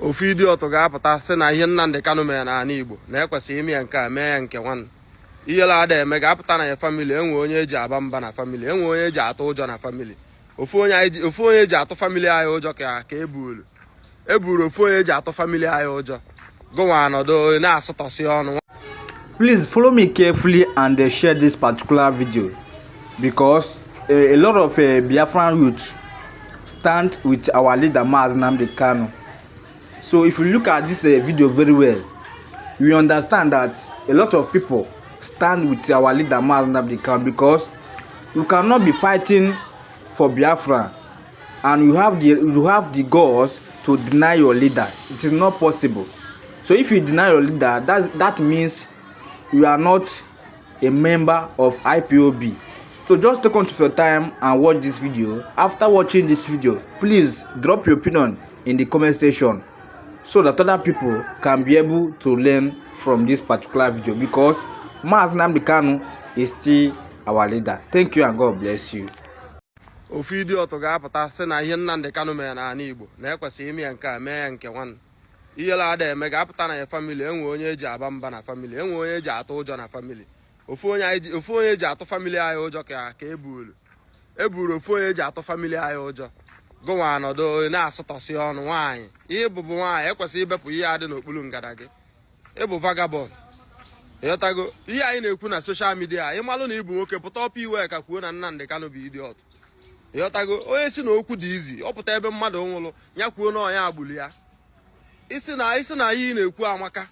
ofu idiot ga-apụta sị na ihe Nnamdi Kanu mere n'ala Igbo na ekwesịghị ime ya nke a mee ya nke nwanne ihe la-ada eme ga-apụta na ya famili enwe onye eji aba mba na famili enwe onye eji atụ ụjọ na famili ofu onye eji atụ famili anyị ụjọ ka eburu ofu onye eji atụ famili anyị ụjọ gụnwa anọdụ na-asụtọsị ọnụ. Please follow me carefully and share this particular video because a lot of Biafran youth stand with our leader Maazị Nnamdi Kanu. So if you look at this video very well, you understand that a lot of people stand with our leader Maazị Nnamdi Kanu because you cannot be fighting for Biafra and you have the guts to deny your leader. It is not possible. So if you deny your leader, that means you are not a member of IPOB. So just take on to your time and watch this video. After watching this video, please drop your opinion in the comment section so that other people can be able to learn from this particular video because Maazị Nnamdi Kanu is still our leader. Thank you and God bless you. Ofu idiot ga-apụta sị na ihe Nnamdi Kanu mere n'ala Igbo na ekwesịghị ime ya nke a mee ya nke nwanne ihe la-ada eme ga-apụta na ya famili enwe onye eji aba mba na famili enwe onye eji atụ ụjọ na famili ofu onye eji atụ famili anyị ụjọ ka eburu ofu onye eji atụ famili anyị ụjọ gụnwa anọdụ na-asụtọsị ọnụ nwaanyị ihe bụbụ nwaanyị ekwesịghị ibepụ ihe adị n'okpuru ngada gị ịbụ vagabond ịghọtago ihe anyị na-ekwu na soshal midia ịmalụ na ịbụ nwoke pụta ọpụ iwe ka kwuo na Nnamdi Kanu bụ idiot ịghọtago onye si na okwu dị izi ọ pụta ebe mmadụ nwụrụ ya kwuo na ọnya agbuli ya isi na ihe ị na-ekwu amaka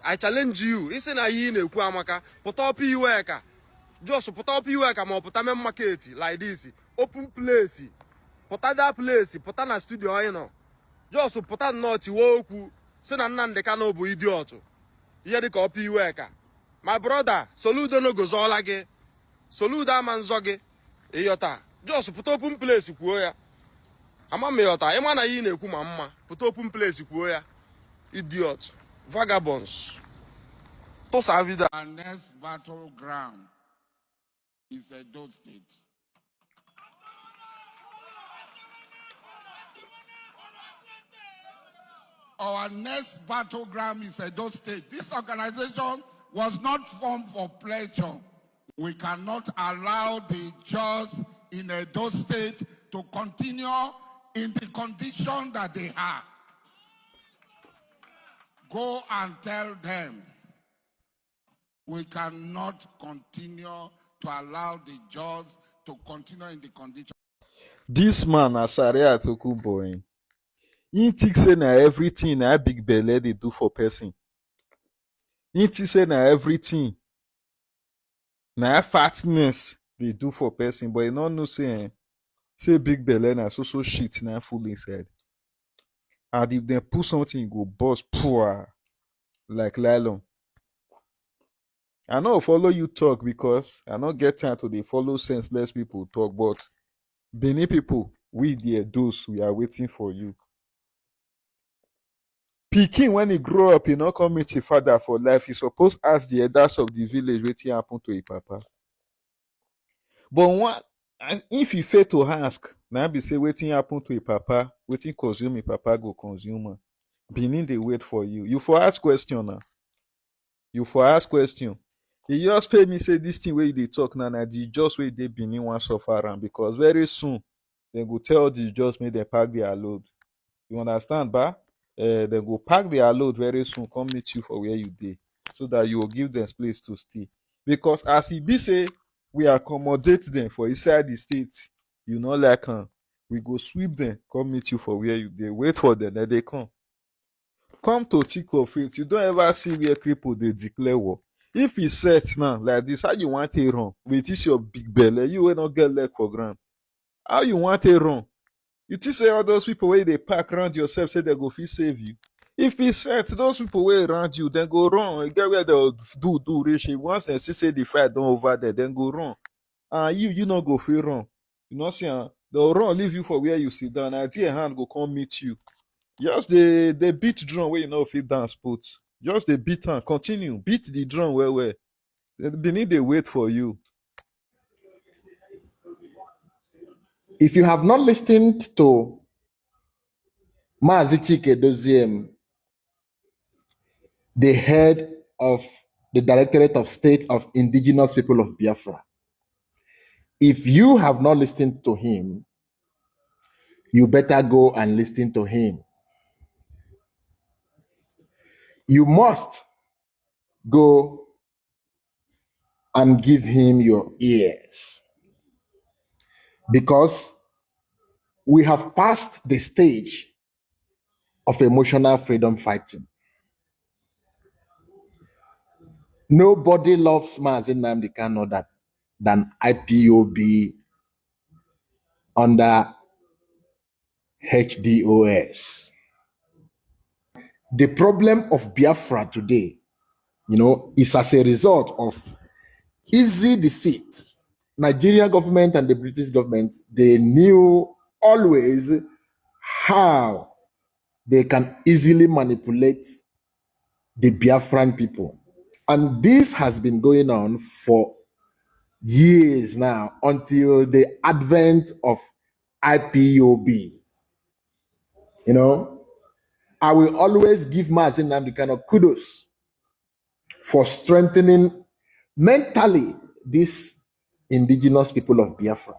I challenge you isi na ihe ị na-ekwu amaka pụta ọpụ iwe ka just pụta ọpụ iwe ka ma ọ pụta main market like this open place pụta that place pụta na studio anyị nọ just pụta nnọọ tiwe okwu si na Nnamdi Kanu bụ idiot ihe dịka ọpụ iwe ka my brother Soludo n'ogozola gị Soludo ama nzọ gị ịyọta just pụta open place kwuo ya ama m ịghọta ịma na ihe ị na-ekwu ma mma pụta open place kwuo ya idiot vagabonds tụsa vida. Our next battleground is Edo State. Our next battleground is Edo State. This organization was not formed for pleasure. We cannot allow the judges in Edo State to continue in the condition that they are. Go and tell them we cannot continue to allow the judges to continue in the condition. This man, Asaria Tokuboy, he think say na everything na big belle they do for person. He think say na everything na fatness they do for person, but you don't know say big belle na so shit na full inside. And if they put something, go bust poor like nylon. I no follow you talk because I no get time to dey follow senseless people talk, but Benin people, we there, those we are waiting for you. Pikin, when he grow up, he not come meet his father for life. He supposed ask the elders of the village wetin happen to his papa. But if he fail to ask, now be say wetin happen to his papa, wetin consume his papa go consume am. Benin dey wait for you. You for ask question now. You for ask question. He just pay me say this thing where they talk now, the just way they Benin wan suffer am because very soon they go tell the just make them pack their load. You understand, ba? They go pack their load very soon, come meet you for where you dey, so that you will give them place to stay. Because as he be say, we accommodate them for inside the state, you know, like we go sweep them, come meet you for where you dey. Wait for them, then they come. Come to think of it, you don't ever see where cripple they declare war. If he set now like this, how you want to run? With this your big belly, you will not get leg for ground. How you want to run? You think say all those people where they pack around yourself say they go fit save you. If he set those people way around you, then go run. Get where they'll do reach. Once they see say the fight don't over there, then go run. And you not go feel run. You know see, they'll run, leave you for where you sit down. And your hand go come meet you. Just they beat drum where you know if it dance put. Just they beat and continue. Beat the drum where. They need to wait for you. If you have not listened to Mazi Chike Doziem, the head of the Directorate of State of Indigenous People of Biafra. If you have not listened to him, you better go and listen to him. You must go and give him your ears, because we have passed the stage of emotional freedom fighting. Nobody loves Mazi Nnamdi Kanu than IPOB under HDOS. The problem of Biafra today, is as a result of easy deceit. Nigerian government and the British government, they knew always how they can easily manipulate the Biafran people. And this has been going on for years now, until the advent of IPOB. I will always give Mazi Nnamdi Kanu kudos for strengthening mentally these indigenous people of Biafra.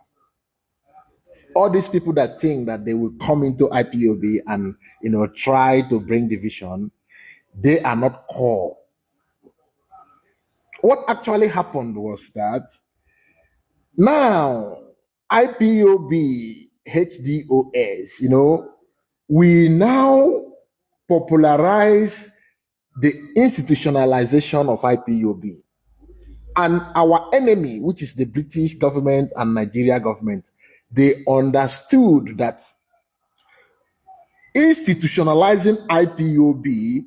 All these people that think that they will come into IPOB and try to bring division, they are not called. What actually happened was that now IPOB, HDOS, we now popularize the institutionalization of IPOB. And our enemy, which is the British government and Nigeria government, they understood that institutionalizing IPOB,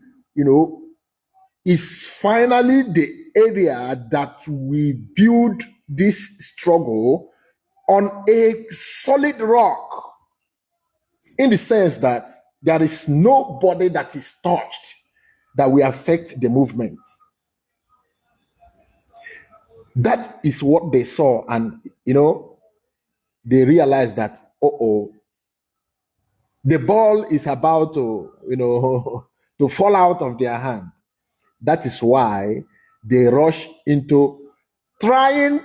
is finally the area that we build this struggle on a solid rock, in the sense that there is nobody that is touched that will affect the movement. That is what they saw, and they realized that the ball is about to to fall out of their hand. That is why they rush into trying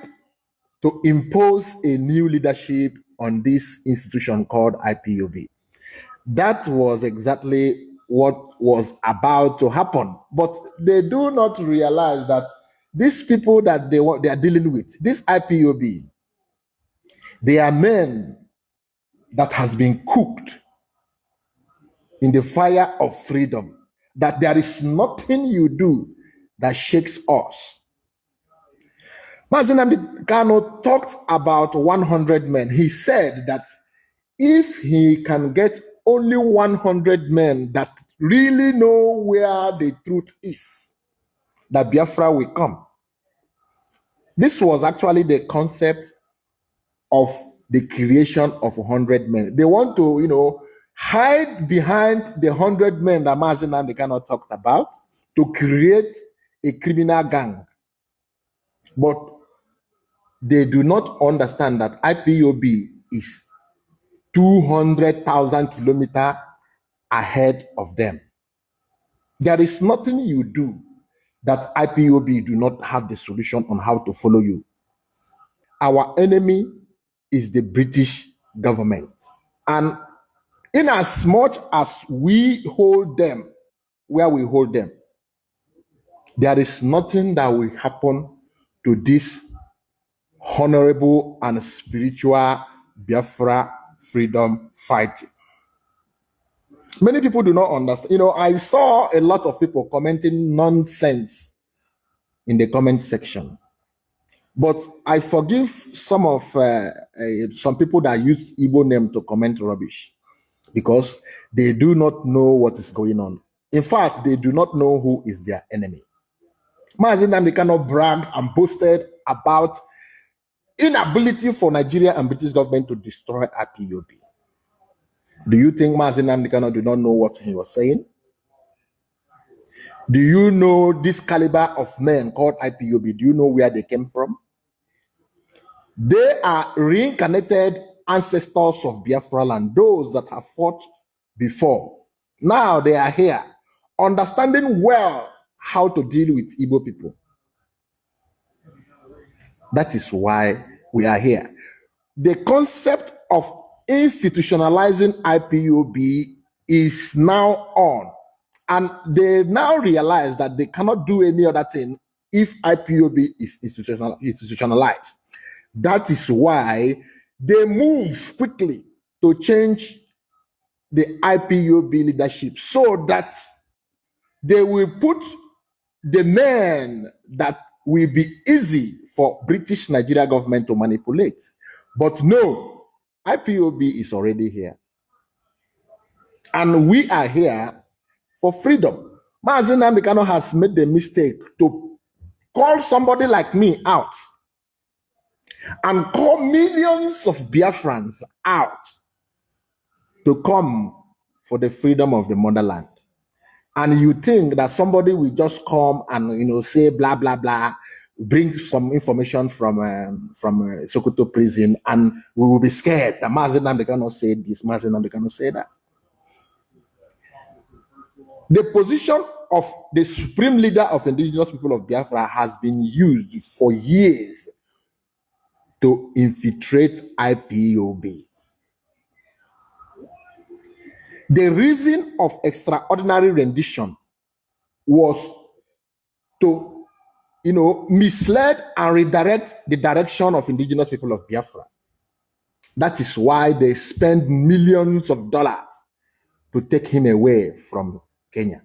to impose a new leadership on this institution called IPOB. That was exactly what was about to happen. But they do not realize that these people that they are dealing with, this IPOB, they are men that has been cooked in the fire of freedom, that there is nothing you do that shakes us. Mazi Nnamdi Kanu talked about 100 men. He said that if he can get only 100 men that really know where the truth is, that Biafra will come. This was actually the concept of the creation of 100 men. They want to, hide behind the 100 men that Mazi Nnamdi Kanu talked about to create a criminal gang. But they do not understand that IPOB is 200,000 kilometers ahead of them. There is nothing you do that IPOB do not have the solution on how to follow you. Our enemy is the British government. And in as much as we hold them where we hold them, there is nothing that will happen to this honorable and spiritual Biafra freedom fighting. Many people do not understand. I saw a lot of people commenting nonsense in the comment section. But I forgive some people that use Igbo name to comment rubbish, because they do not know what is going on. In fact, they do not know who is their enemy. Mazi Nnamdi Kanu bragged and boasted about inability for Nigeria and British government to destroy IPOB. Do you think Mazi Nnamdi Kanu do not know what he was saying? Do you know this caliber of men called IPOB? Do you know where they came from? They are reincarnated ancestors of Biafra land, those that have fought before Now they are here, understanding well how to deal with Igbo people. That is why we are here. The concept of institutionalizing IPOB is now on. And they now realize that they cannot do any other thing if IPOB is institutionalized. That is why they move quickly to change the IPOB leadership so that they will put the men that will be easy for British Nigeria government to manipulate. But no, IPOB is already here. And we are here for freedom. Mazi Nnamdi Kanu has made the mistake to call somebody like me out and call millions of Biafrans out to come for the freedom of the motherland. And you think that somebody will just come and say blah blah blah, bring some information from Sokoto prison, and we will be scared that Mazi Nnamdi Kanu say this, Mazi Nnamdi Kanu say that. The position of the supreme leader of indigenous people of Biafra has been used for years to infiltrate IPOB. The reason of extraordinary rendition was to, mislead and redirect the direction of indigenous people of Biafra. That is why they spend millions of dollars to take him away from Kenya.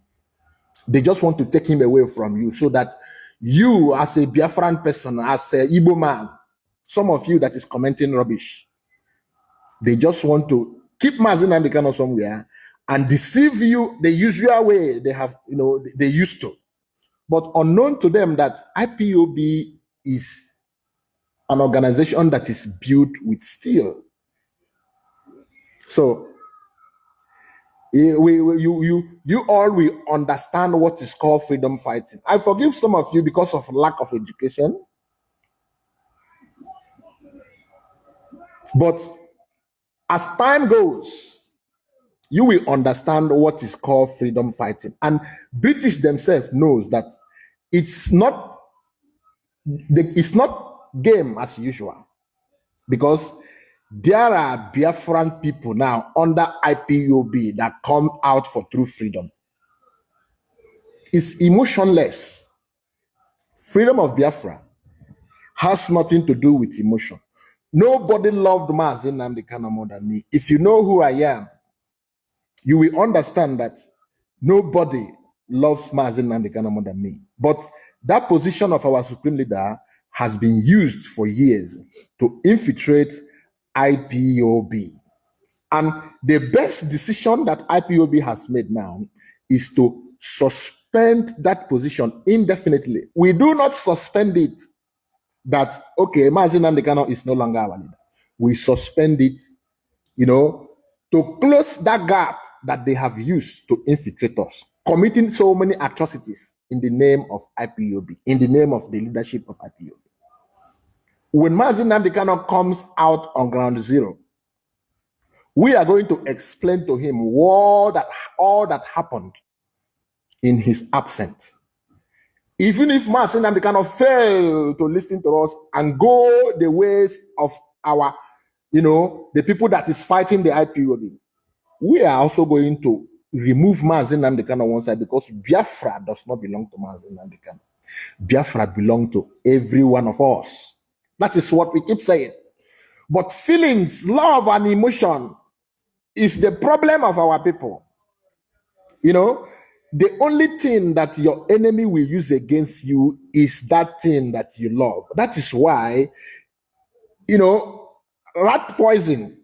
They just want to take him away from you so that you, as a Biafran person, as a Igbo man, some of you that is commenting rubbish, they just want to keep Mazi Nnamdi Kanu somewhere and deceive you the usual way they have, they used to. But unknown to them that IPOB is an organization that is built with steel. So you all will understand what is called freedom fighting. I forgive some of you because of lack of education. But as time goes, you will understand what is called freedom fighting. And British themselves knows that it's not game as usual, because there are Biafran people now under IPOB that come out for true freedom. It's emotionless. Freedom of Biafra has nothing to do with emotion. Nobody loved Mazi Nnamdi Kanu more than me. If you know who I am, you will understand that nobody loves Mazi Nnamdi Kanu more than me. But that position of our supreme leader has been used for years to infiltrate IPOB. And the best decision that IPOB has made now is to suspend that position indefinitely. We do not suspend it that, okay, Mazi Nnamdi Kanu is no longer our leader. We suspend it, to close that gap that they have used to infiltrate us, committing so many atrocities in the name of IPOB, in the name of the leadership of IPOB. When Mazi Nnamdi Kanu comes out on ground zero, we are going to explain to him all that happened in his absence. Even if Mazi Nnamdi Kanu fail to listen to us and go the ways of our, the people that is fighting the IPOB, we are also going to remove Mazi Nnamdi Kanu on one side, because Biafra does not belong to Mazi Nnamdi Kanu. Biafra belongs to every one of us. That is what we keep saying. But feelings, love, and emotion is the problem of our people. The only thing that your enemy will use against you is that thing that you love. That is why, rat poison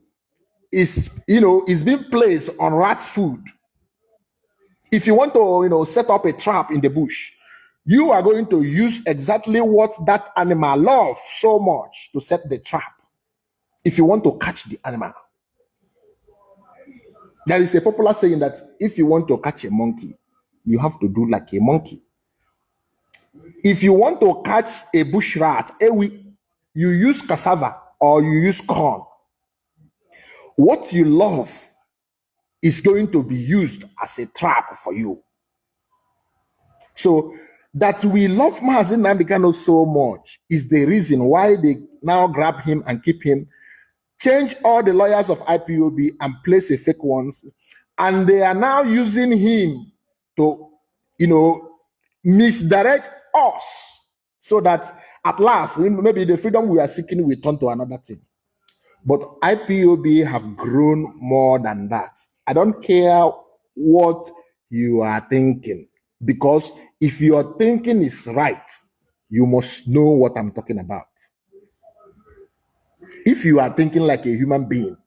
is being placed on rat food. If you want to, set up a trap in the bush, you are going to use exactly what that animal loves so much to set the trap. If you want to catch the animal. There is a popular saying that if you want to catch a monkey, you have to do like a monkey. If you want to catch a bush rat, you use cassava or you use corn. What you love is going to be used as a trap for you. So that we love Mazi Nnamdi Kanu so much is the reason why they now grab him and keep him, change all the lawyers of IPOB and place a fake ones, and they are now using him to, misdirect us, so that at last, maybe the freedom we are seeking will turn to another thing. But IPOB have grown more than that. I don't care what you are thinking, because if your thinking is right, you must know what I'm talking about. If you are thinking like a human being,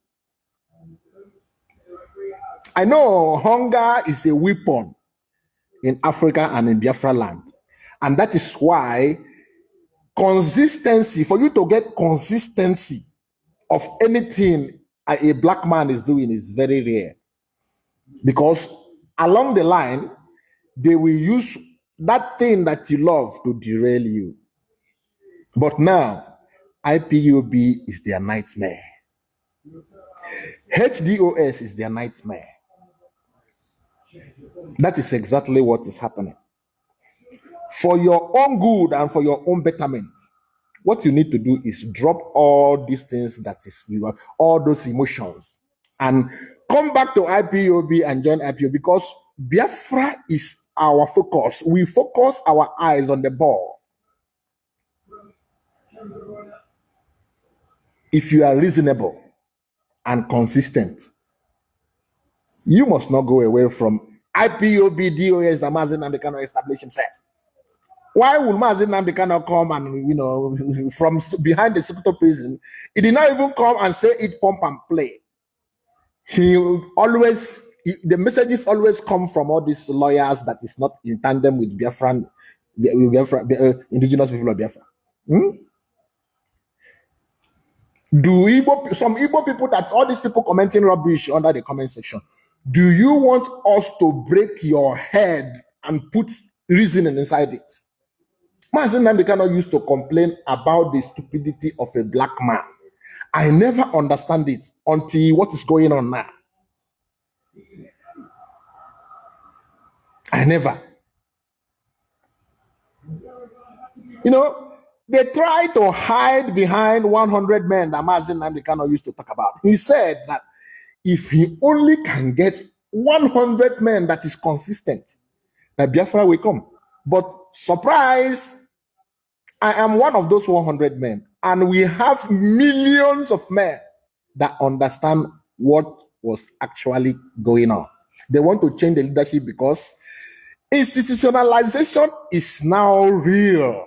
I know hunger is a weapon in Africa and in Biafra land. And that is why consistency, for you to get consistency of anything a black man is doing, is very rare. Because along the line, they will use that thing that you love to derail you. But now, IPOB is their nightmare. HDOS is their nightmare. That is exactly what is happening. For your own good and for your own betterment, what you need to do is drop all these things that is all those emotions, and come back to IPOB and join IPOB, because Biafra is our focus. We focus our eyes on the ball. If you are reasonable and consistent, you must not go away from IPOB, DOS, that Mazi Nnamdi Kanu established himself. Why would Mazi Nnamdi Kanu come and, from behind the Sokoto prison, he did not even come and say it, pump and play. The messages always come from all these lawyers that is not in tandem with Biafra, indigenous people of Biafra. Some Igbo people, that all these people commenting rubbish under the comment section, do you want us to break your head and put reasoning inside it? Mazi Nnamdi Kanu used to complain about the stupidity of a black man. I never understand it until what is going on now. I never. They try to hide behind 100 men that Mazi Nnamdi Kanu used to talk about. He said that if he only can get 100 men that is consistent, that Biafra will come. But surprise, I am one of those 100 men, and we have millions of men that understand what was actually going on. They want to change the leadership because institutionalization is now real.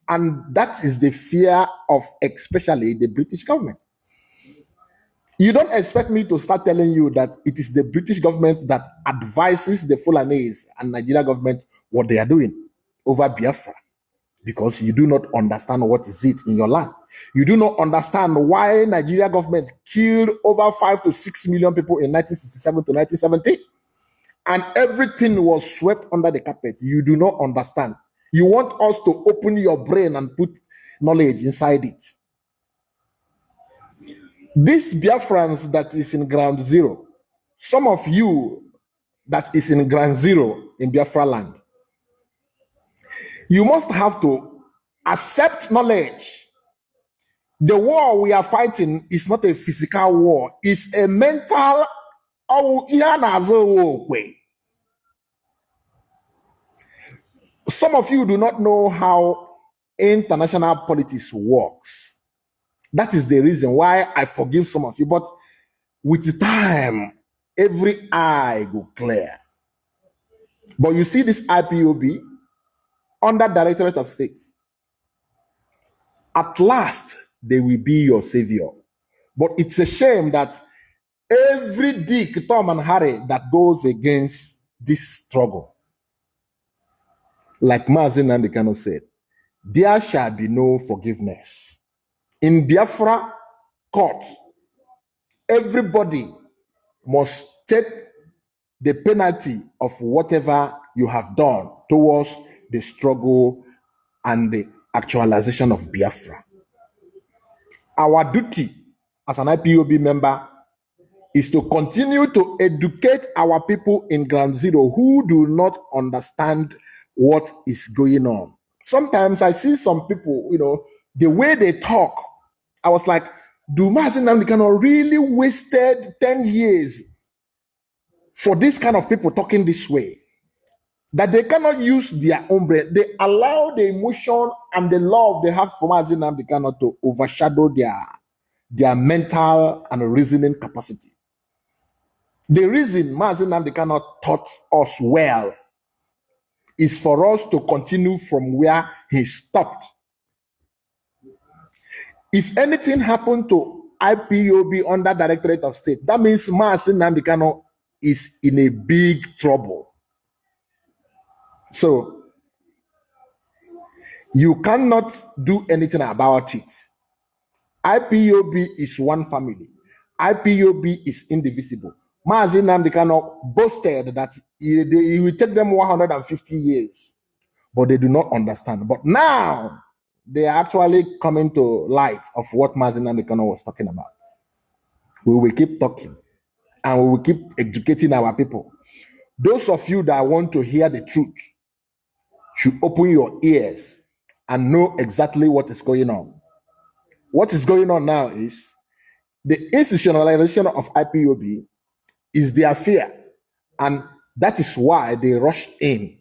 And that is the fear of especially the British government. You don't expect me to start telling you that it is the British government that advises the Fulanese and Nigeria government what they are doing over Biafra, because you do not understand what is it in your land. You do not understand why Nigeria government killed over 5 to 6 million people in 1967 to 1970, and everything was swept under the carpet. You do not understand. You want us to open your brain and put knowledge inside it. These Biafrans that is in ground zero, some of you that is in ground zero in Biafra land, you must have to accept knowledge. The war we are fighting is not a physical war, it's a mental. Some of you do not know how international politics works. That is the reason why I forgive some of you. But with time, every eye go clear. But you see this IPOB under Directorate of State. At last, they will be your savior. But it's a shame that every Dick, Tom, and Harry that goes against this struggle, like Mazi Nnamdi Kanu said, there shall be no forgiveness. In Biafra court, everybody must take the penalty of whatever you have done towards the struggle and the actualization of Biafra. Our duty as an IPOB member is to continue to educate our people in Ground Zero who do not understand what is going on. Sometimes I see some people, the way they talk, I was like, do Mazi Nnamdi Kanu really wasted 10 years for this kind of people talking this way? That they cannot use their own brain. They allow the emotion and the love they have for Mazi Nnamdi Kanu to overshadow their mental and reasoning capacity. The reason Mazi Nnamdi Kanu taught us well is for us to continue from where he stopped. If anything happened to IPOB under Directorate of State, that means Mazi Nnamdi Kanu is in a big trouble. So, you cannot do anything about it. IPOB is one family. IPOB is indivisible. Mazi Nnamdi Kanu boasted that he will take them 150 years, but they do not understand. But now, they are actually coming to light of what Mazi Nnamdi Kanu was talking about. We will keep talking, and we will keep educating our people. Those of you that want to hear the truth should open your ears and know exactly what is going on. What is going on now is the institutionalization of IPOB is their fear, and that is why they rushed in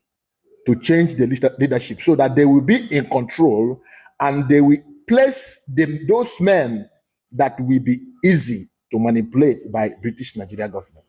to change the leadership so that they will be in control and they will place those men that will be easy to manipulate by British Nigeria government.